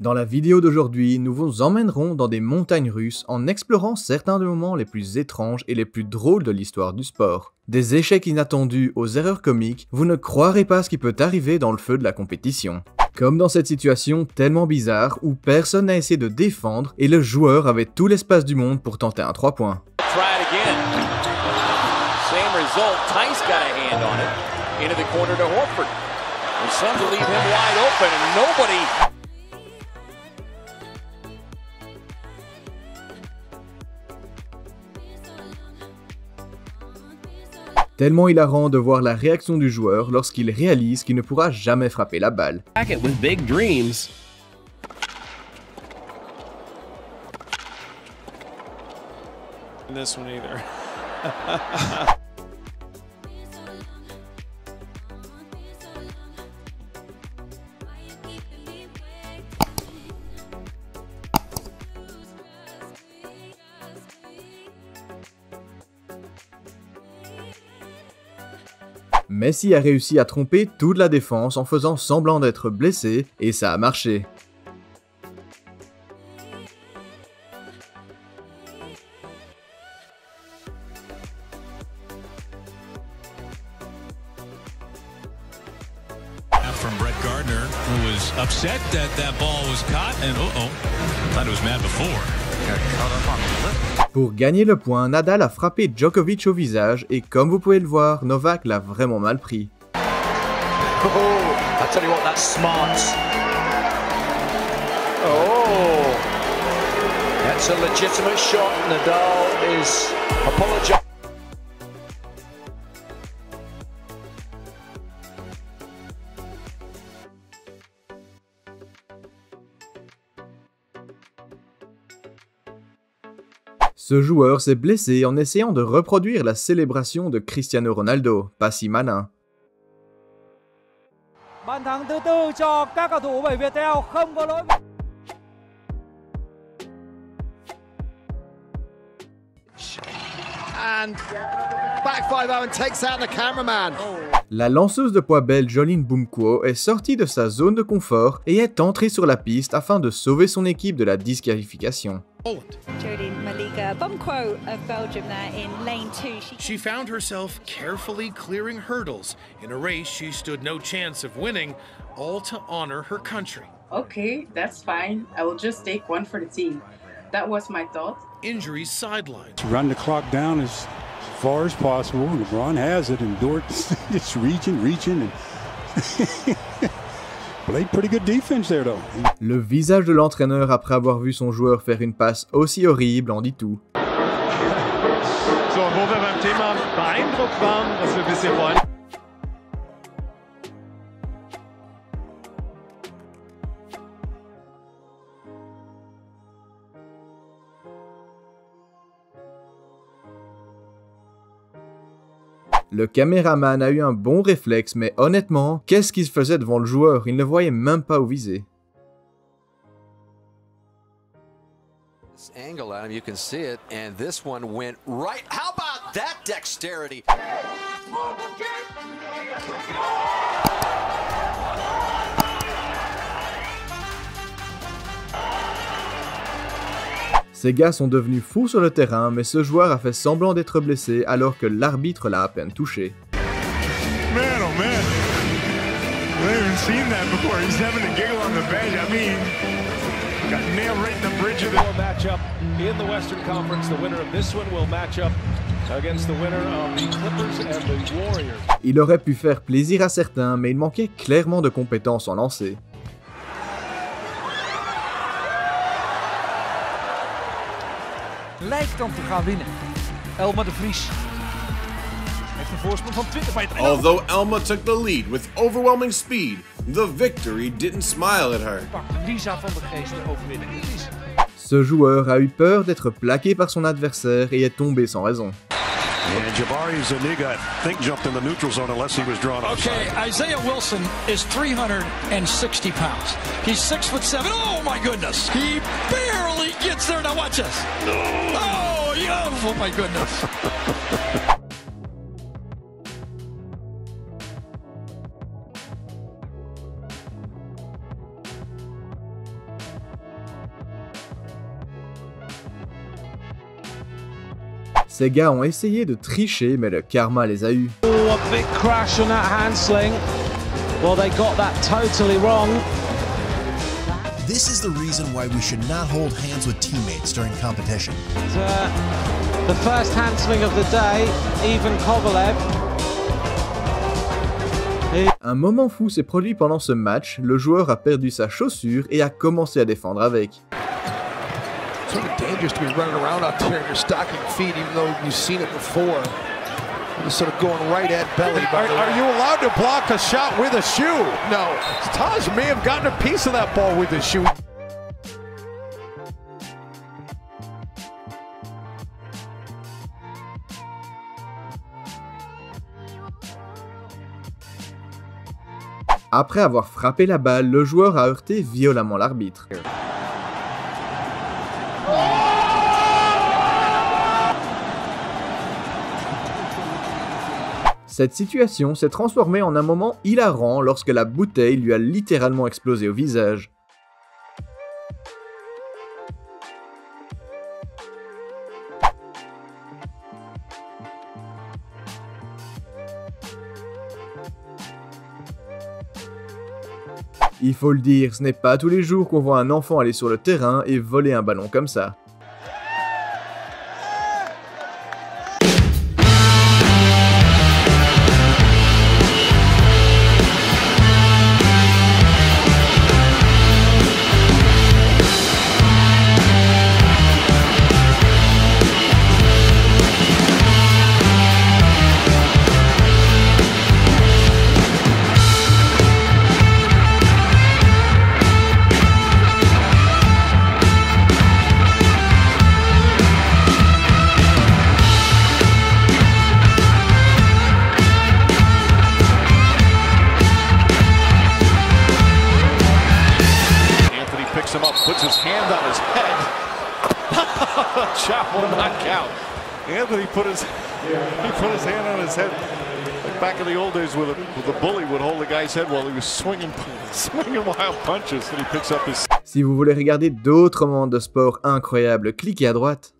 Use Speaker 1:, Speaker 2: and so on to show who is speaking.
Speaker 1: Dans la vidéo d'aujourd'hui, nous vous emmènerons dans des montagnes russes en explorant certains des moments les plus étranges et les plus drôles de l'histoire du sport. Des échecs inattendus aux erreurs comiques, vous ne croirez pas ce qui peut arriver dans le feu de la compétition. Comme dans cette situation tellement bizarre où personne n'a essayé de défendre et le joueur avait tout l'espace du monde pour tenter un 3 points. Tellement hilarant de voir la réaction du joueur lorsqu'il réalise qu'il ne pourra jamais frapper la balle. Messi a réussi à tromper toute la défense en faisant semblant d'être blessé, et ça a marché.
Speaker 2: From Brett Gardner, who was upset that that ball was caught, and thought he was mad before.
Speaker 1: Pour gagner le point, Nadal a frappé Djokovic au visage et comme vous pouvez le voir, Novak l'a vraiment mal pris.
Speaker 3: I tell you what, that's smart. Oh, that's a legitimate shot. Nadal is apologizing.
Speaker 1: Ce joueur s'est blessé en essayant de reproduire la célébration de Cristiano Ronaldo, pas si malin. La lanceuse de poids belge Jolien Boumquo est sortie de sa zone de confort et est entrée sur la piste afin de sauver son équipe de la disqualification.
Speaker 4: Jolien Malika Boumquo of Belgium there in lane 2.
Speaker 5: She found herself carefully clearing hurdles in a race she stood no chance of winning, all to honor her country.
Speaker 6: Okay, that's fine. I will just take one for the team. That was my thought.
Speaker 5: Injuries sidelined.
Speaker 7: Run the clock down as far as possible. LeBron has it, and Dort is reaching, and played pretty good defense there though.
Speaker 1: Le visage de l'entraîneur après avoir vu son joueur faire une passe aussi horrible en dit tout.
Speaker 8: So, wo wir beim Thema beeindruckt waren, was wir bisher wollen.
Speaker 1: Le caméraman a eu un bon réflexe, mais honnêtement, qu'est-ce qu'il faisait devant le joueur? Il ne voyait même pas où viser.
Speaker 9: This angle at him, you can see it, and this one went right. How about that dexterity?
Speaker 1: Ces gars sont devenus fous sur le terrain, mais ce joueur a fait semblant d'être blessé alors que l'arbitre l'a à peine touché.
Speaker 8: Man, oh man. I haven't seen that before. He's having a giggle on the bench. I mean, got nailed right in the bridge of the
Speaker 3: Matchup in the Western Conference. The winner of this one will match up against the winner of the Clippers and the Warriors.
Speaker 1: Il aurait pu faire plaisir à certains, mais il manquait clairement de compétences en lancer.
Speaker 10: Lijkt om te gaan winnen. Elma de Vries heeft een voorsprong van 20 meter.
Speaker 11: Although Elma took the lead with overwhelming speed, the victory didn't smile at her.
Speaker 10: Lisa van der Geest de overwinning.
Speaker 1: Ce joueur a eu peur d'être plaqué par son adversaire et est tombé sans raison.
Speaker 12: And Jabari Zuniga, I think, jumped in the neutral zone unless he was drawn offside.
Speaker 13: Okay, Isaiah Wilson is 360 pounds. He's 6'7". Oh my goodness! He barely gets there. Now watch this. Oh, yeah! Oh my goodness!
Speaker 1: Ces gars ont essayé de tricher, mais le karma les a eus.
Speaker 14: Oh, a big crash on that handsling. Well, they got that totally wrong.
Speaker 15: This is the reason why we should not hold hands with teammates during competition.
Speaker 14: The first handsling of the day, Ivan Kovalev.
Speaker 1: Un moment fou s'est produit pendant ce match, le joueur a perdu sa chaussure et a commencé à défendre avec.
Speaker 16: It's sort of dangerous to be running around out there in your stocking feet, even though you've seen it before. Just sort of going right at belly.
Speaker 8: Are you allowed to block a shot with a shoe?
Speaker 16: No.
Speaker 8: Taj may have gotten a piece of that ball with his shoe.
Speaker 1: Après avoir frappé la balle, le joueur a heurté violemment l'arbitre. Cette situation s'est transformée en un moment hilarant lorsque la bouteille lui a littéralement explosé au visage. Il faut le dire, ce n'est pas tous les jours qu'on voit un enfant aller sur le terrain et voler un ballon comme ça.
Speaker 3: Him up, puts his hand on his head. Shot will not count.
Speaker 8: Anthony put his hand on his head. Like back in the old days, with the bully would hold the guy's head while he was swinging wild punches, and he picks up his.
Speaker 1: Si vous voulez regarder d'autres moments de sport incroyables, cliquez à droite.